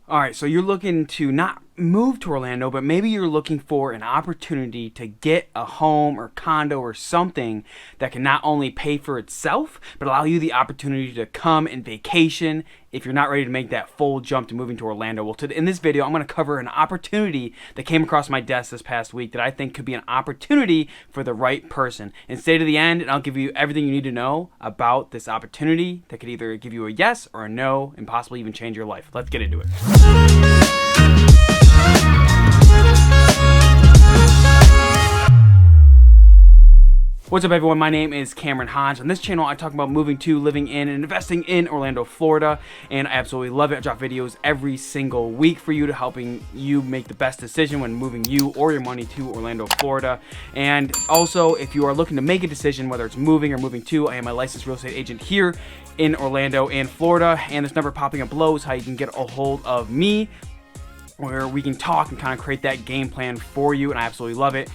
All right, so you're looking to not move to Orlando, but maybe you're looking for an opportunity to get a home or condo or something that can not only pay for itself, but allow you the opportunity to come and vacation if you're not ready to make that full jump to moving to Orlando. Well, in this video, I'm going to cover an opportunity that came across my desk this past week that I think could be an opportunity for the right person. And stay to the end, and I'll give you everything you need to know about this opportunity that could either give you a yes or a no and possibly even change your life. Let's get into it. What's up, everyone? My name is Cameron Hodge. On this channel, I talk about moving to, living in, and investing in Orlando, Florida, and I absolutely love it. I drop videos every single week for you to helping you make the best decision when moving you or your money to Orlando, Florida. And also, if you are looking to make a decision, whether it's moving or moving to, I am a licensed real estate agent here in Orlando and Florida, and this number popping up below is how you can get a hold of me, where we can talk and kind of create that game plan for you, and I absolutely love it.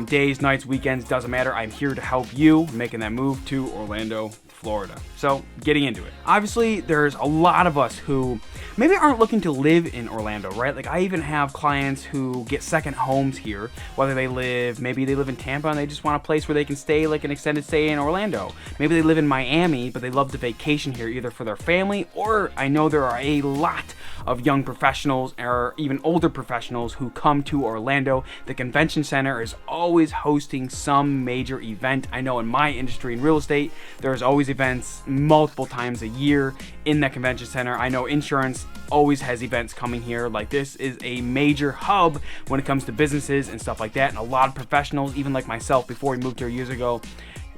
Days, nights, weekends, doesn't matter. I'm here to help you making that move to Orlando, Florida. So, getting into it. Obviously, there's a lot of us who maybe aren't looking to live in Orlando, right? Like, I even have clients who get second homes here, whether maybe they live in Tampa and they just want a place where they can stay, like an extended stay in Orlando. Maybe they live in Miami, but they love to vacation here either for their family, or I know there are a lot of young professionals or even older professionals who come to Orlando. The convention center is always hosting some major event. I know in my industry in real estate, there's always events multiple times a year in that convention center. I know insurance always has events coming here. Like, this is a major hub when it comes to businesses and stuff like that. And a lot of professionals, even like myself before we moved here years ago,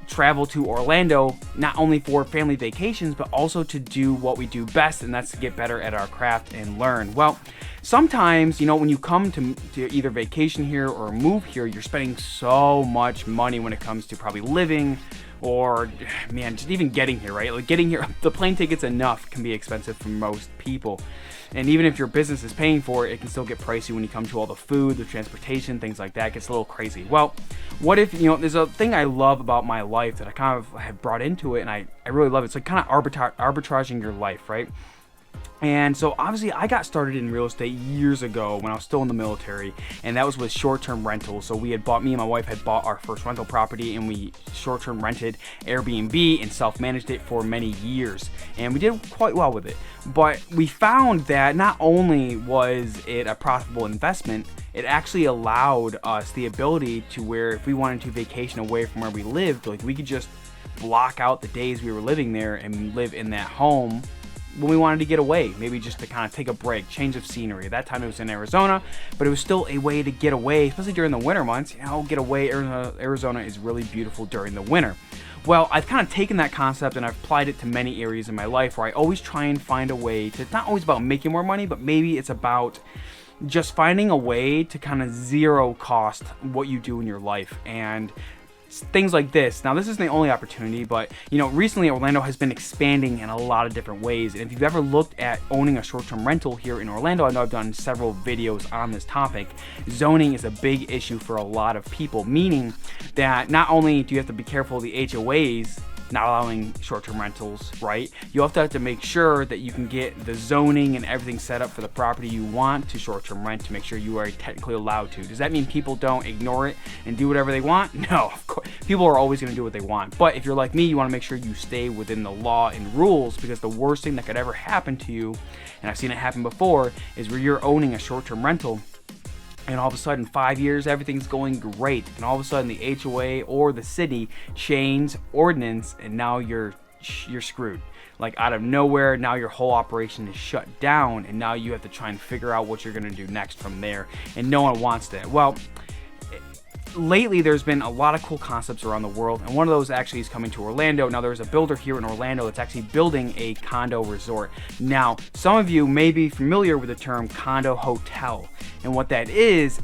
travel to Orlando not only for family vacations, but also to do what we do best, and that's to get better at our craft and learn. Well, sometimes, you know, when you come to either vacation here or move here, you're spending so much money when it comes to probably living or, man, just even getting here, right? Like, getting here, the plane tickets enough can be expensive for most people. And even if your business is paying for it, it can still get pricey when you come to all the food, the transportation, things like that. It gets a little crazy. Well, what if, you know, there's a thing I love about my life that I kind of have brought into it, and I really love it. It's like kind of arbitraging your life, right? And so obviously I got started in real estate years ago when I was still in the military, and that was with short-term rentals. So me and my wife had bought our first rental property, and we short-term rented Airbnb and self-managed it for many years, and we did quite well with it. But we found that not only was it a profitable investment, it actually allowed us the ability to where if we wanted to vacation away from where we lived, like, we could just block out the days we were living there and live in that home when we wanted to get away, maybe just to kind of take a break, change of scenery. That time it was in Arizona, but it was still a way to get away, especially during the winter months. You know, get away. Arizona is really beautiful during the winter. Well, I've kind of taken that concept and I've applied it to many areas in my life where I always try and find a way to, it's not always about making more money, but maybe it's about just finding a way to kind of zero cost what you do in your life. And things like this. Now, this isn't the only opportunity, but, you know, recently Orlando has been expanding in a lot of different ways. And if you've ever looked at owning a short-term rental here in Orlando, I know I've done several videos on this topic. Zoning is a big issue for a lot of people, meaning that not only do you have to be careful of the HOAs not allowing short-term rentals, right? You also have to make sure that you can get the zoning and everything set up for the property you want to short-term rent to make sure you are technically allowed to. Does that mean people don't ignore it and do whatever they want? No, of course. People are always going to do what they want. But if you're like me, you want to make sure you stay within the law and rules, because the worst thing that could ever happen to you, and I've seen it happen before, is where you're owning a short-term rental and all of a sudden 5 years everything's going great, and all of a sudden the HOA or the city change ordinance, and now you're screwed. Like, out of nowhere, now your whole operation is shut down, and now you have to try and figure out what you're going to do next from there, and no one wants that. Well, lately there's been a lot of cool concepts around the world, and one of those actually is coming to Orlando. Now, there's a builder here in Orlando that's actually building a condo resort. Now, some of you may be familiar with the term condo hotel, and what that is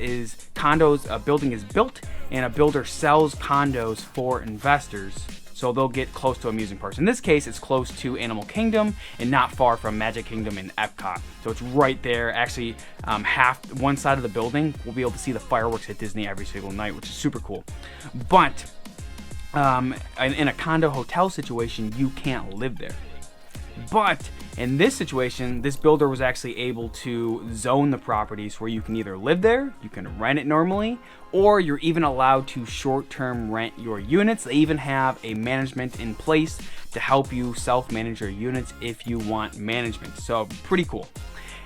condos, a building is built and a builder sells condos for investors, so they'll get close to amusement parks. In this case, it's close to Animal Kingdom and not far from Magic Kingdom in Epcot. So it's right there. Actually, one side of the building, we'll be able to see the fireworks at Disney every single night, which is super cool. But in a condo hotel situation, you can't live there. But In this situation, this builder was actually able to zone the properties where you can either live there, you can rent it normally, or you're even allowed to short-term rent your units. They even have a management in place to help you self-manage your units if you want management. So pretty cool.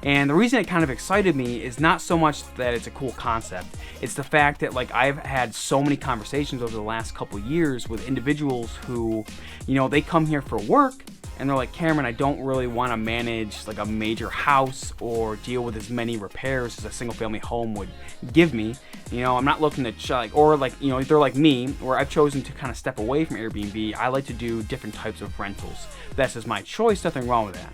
And the reason it kind of excited me is not so much that it's a cool concept. It's the fact that, like, I've had so many conversations over the last couple years with individuals who, you know, they come here for work and they're like, Cameron, I don't really want to manage like a major house or deal with as many repairs as a single family home would give me. You know, I'm not looking to or like, you know, they're like me, where I've chosen to kind of step away from Airbnb. I like to do different types of rentals. That's just my choice, nothing wrong with that.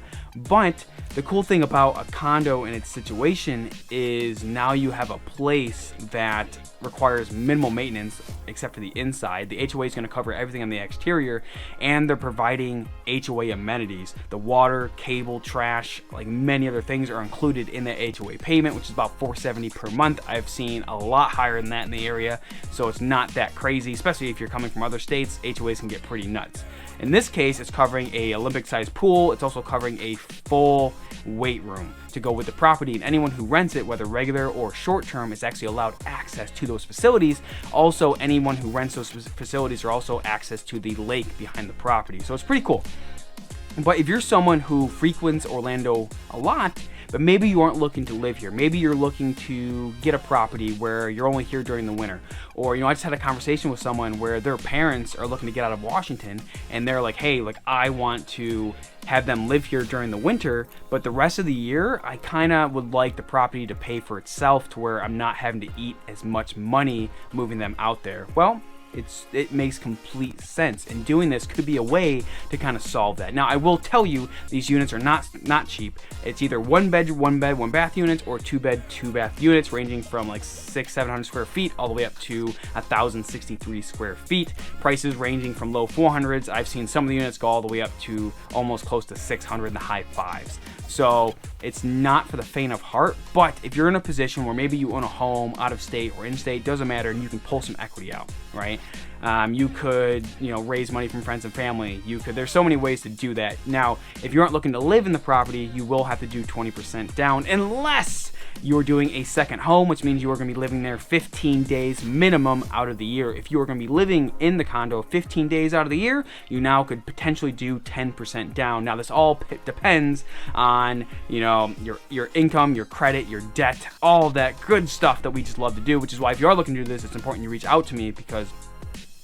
But the cool thing about a condo in its situation is now you have a place that requires minimal maintenance except for the inside. The HOA is going to cover everything on the exterior, and they're providing HOA amenities. The water, cable, trash, like many other things are included in the HOA payment, which is about $470 per month. I've seen a lot higher than that in the area, so it's not that crazy, especially if you're coming from other states. HOAs can get pretty nuts. In this case, it's covering a Olympic-sized pool. It's also covering a full weight room to go with the property, and anyone who rents it, whether regular or short-term, is actually allowed access to those facilities. Also, anyone who rents those facilities are also access to the lake behind the property. So it's pretty cool. But if you're someone who frequents Orlando a lot, but maybe you aren't looking to live here, maybe you're looking to get a property where you're only here during the winter, or, you know, I just had a conversation with someone where their parents are looking to get out of Washington, and they're like, hey, like, I want to have them live here during the winter, but the rest of the year, I kind of would like the property to pay for itself to where I'm not having to eat as much money moving them out there. Well, it makes complete sense, and doing this could be a way to kind of solve that. Now, I will tell you, these units are not cheap. It's either one bath units, or 2-bed, 2-bath units, ranging from like 600-700 square feet all the way up to 1,063 square feet. Prices ranging from low 400s. I've seen some of the units go all the way up to almost close to 600 in the high 5s. So it's not for the faint of heart, but if you're in a position where maybe you own a home out of state or in state, doesn't matter, and you can pull some equity out, right? You could, you know, raise money from friends and family. There's so many ways to do that. Now, if you aren't looking to live in the property, you will have to do 20% down, unless you're doing a second home, which means you are going to be living there 15 days minimum out of the year. If you are going to be living in the condo 15 days out of the year, you now could potentially do 10% down. Now, this all depends on, you know, your income, your credit, your debt, all of that good stuff that we just love to do, which is why if you are looking to do this, it's important you reach out to me, because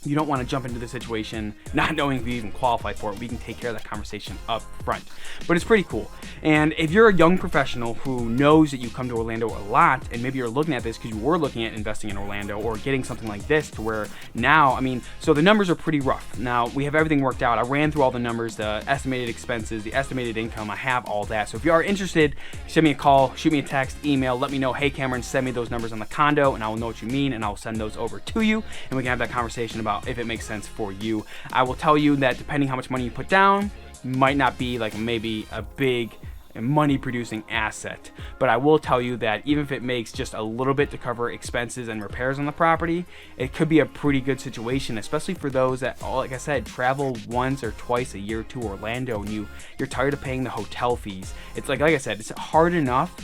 you don't want to jump into the situation not knowing if you even qualify for it. We can take care of that conversation up front. But it's pretty cool. And if you're a young professional who knows that you come to Orlando a lot, and maybe you're looking at this because you were looking at investing in Orlando or getting something like this, to where now, I mean, so the numbers are pretty rough. Now, we have everything worked out. I ran through all the numbers, the estimated expenses, the estimated income. I have all that. So if you are interested, send me a call, shoot me a text, email, let me know, hey, Cameron, send me those numbers on the condo, and I will know what you mean, and I'll send those over to you, and we can have that conversation about if it makes sense for you. I will tell you that depending how much money you put down, might not be like maybe a big money producing asset, but I will tell you that even if it makes just a little bit to cover expenses and repairs on the property, it could be a pretty good situation, especially for those that, like I said, travel once or twice a year to Orlando, and you're tired of paying the hotel fees. It's like I said, it's hard enough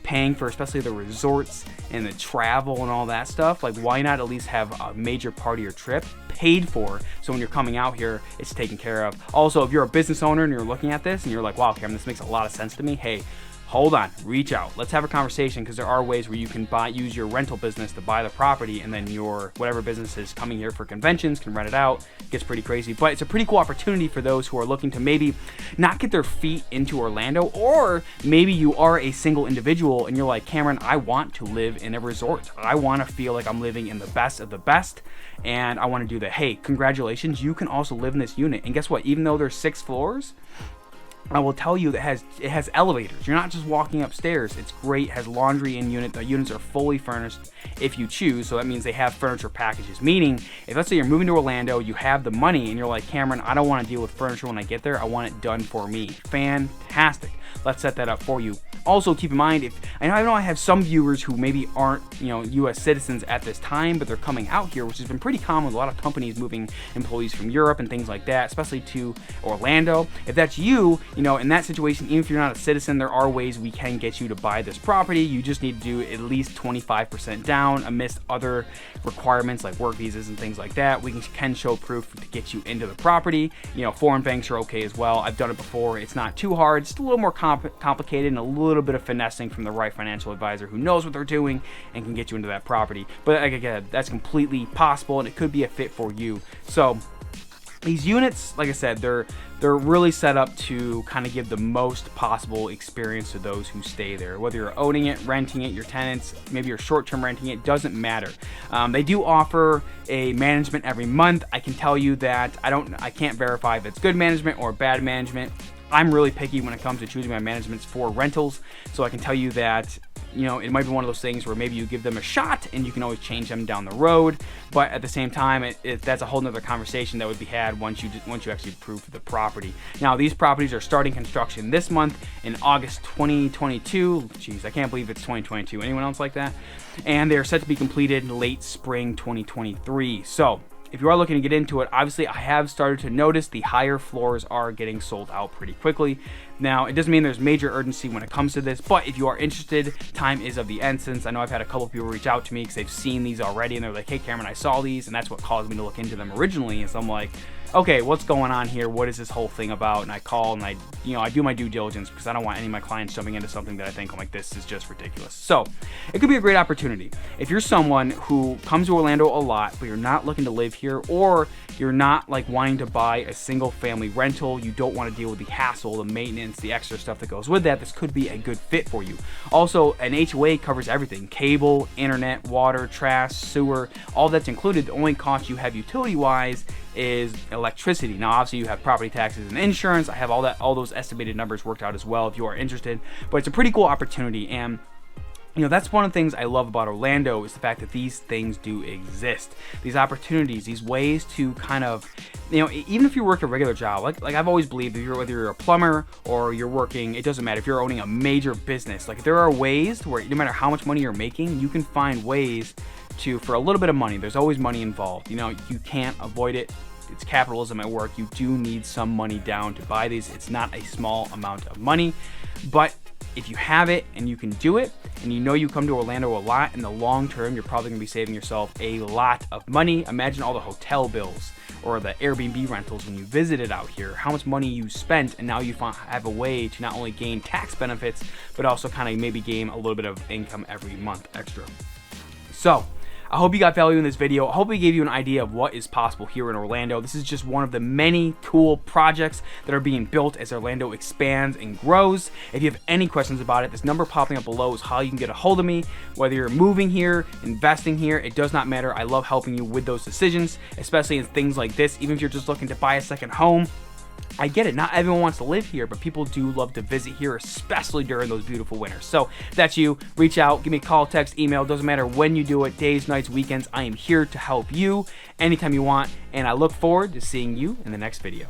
paying for especially the resorts and the travel and all that stuff. Like, why not at least have a major part of your trip paid for, so when you're coming out here, it's taken care of. Also, if you're a business owner and you're looking at this and you're like, wow, Cameron, this makes a lot of sense to me, hey, hold on, reach out. Let's have a conversation, because there are ways where you can use your rental business to buy the property, and then your whatever business is coming here for conventions can rent it out. It gets pretty crazy, but it's a pretty cool opportunity for those who are looking to maybe not get their feet into Orlando, or maybe you are a single individual and you're like, Cameron, I want to live in a resort. I want to feel like I'm living in the best of the best, and I want to do that. Hey, congratulations, you can also live in this unit. And guess what? Even though there's 6 floors, I will tell you that it has elevators. You're not just walking upstairs. It's great. It has laundry in unit. The units are fully furnished if you choose. So that means they have furniture packages. Meaning, if let's say you're moving to Orlando, you have the money, and you're like, Cameron, I don't want to deal with furniture when I get there. I want it done for me. Fantastic. let's set that up for you. Also, keep in mind, if I know I have some viewers who maybe aren't, U.S. citizens at this time, but they're coming out here, which has been pretty common with a lot of companies moving employees from Europe and things like that, especially to Orlando. If that's you, in that situation, even if you're not a citizen, there are ways we can get you to buy this property. You just need to do at least 25% down amidst other requirements like work visas and things like that. We can show proof to get you into the property. Foreign banks are okay as well. I've done it before. It's not too hard. It's a little more complicated and a little bit of finessing from the right financial advisor who knows what they're doing and can get you into that property. But like again, that's completely possible and it could be a fit for you. So these units, like I said, they're really set up to kind of give the most possible experience to those who stay there. Whether you're owning it, renting it, your tenants, maybe you're short-term renting it, doesn't matter. They do offer a management every month. I can tell you that I can't verify if it's good management or bad management. I'm really picky when it comes to choosing my managements for rentals, so I can tell you that it might be one of those things where maybe you give them a shot and you can always change them down the road, but at the same time, that's a whole nother conversation that would be had once you actually approve the property. Now, these properties are starting construction this month in August 2022. Jeez, I can't believe it's 2022. Anyone else like that? And they're set to be completed in late spring 2023. So if you are looking to get into it, obviously I have started to notice the higher floors are getting sold out pretty quickly. Now, it doesn't mean there's major urgency when it comes to this, but if you are interested, time is of the essence. I know I've had a couple of people reach out to me because they've seen these already and they're like, hey Cameron, I saw these, and that's what caused me to look into them originally. And so I'm like, okay, what's going on here? What is this whole thing about? And I call and I do my due diligence because I don't want any of my clients jumping into something that I think, I'm like, this is just ridiculous. So it could be a great opportunity. If you're someone who comes to Orlando a lot, but you're not looking to live here, or you're not like wanting to buy a single family rental, you don't want to deal with the hassle, the maintenance, the extra stuff that goes with that, this could be a good fit for you. Also, an HOA covers everything: cable, internet, water, trash, sewer, all that's included. The only cost you have utility wise is electricity. Now, obviously you have property taxes and insurance. I have all those estimated numbers worked out as well if you are interested, but it's a pretty cool opportunity. And that's one of the things I love about Orlando, is the fact that these things do exist. These opportunities, these ways to kind of, even if you work a regular job, like I've always believed, whether you're a plumber or you're working, it doesn't matter if you're owning a major business. Like, there are ways where no matter how much money you're making, you can find ways to, for a little bit of money, there's always money involved. You can't avoid it. It's capitalism at work. You do need some money down to buy these. It's not a small amount of money, but if you have it and you can do it, and you come to Orlando a lot, in the long term, you're probably going to be saving yourself a lot of money. Imagine all the hotel bills or the Airbnb rentals when you visited out here, how much money you spent, and now you have a way to not only gain tax benefits, but also kind of maybe gain a little bit of income every month extra. So I hope you got value in this video. I hope it gave you an idea of what is possible here in Orlando. This is just one of the many cool projects that are being built as Orlando expands and grows. If you have any questions about it, this number popping up below is how you can get a hold of me. Whether you're moving here, investing here, it does not matter. I love helping you with those decisions, especially in things like this. Even if you're just looking to buy a second home, I get it. Not everyone wants to live here, but people do love to visit here, especially during those beautiful winters. So if that's you, reach out, give me a call, text, email. Doesn't matter when you do it, days, nights, weekends. I am here to help you anytime you want, and I look forward to seeing you in the next video.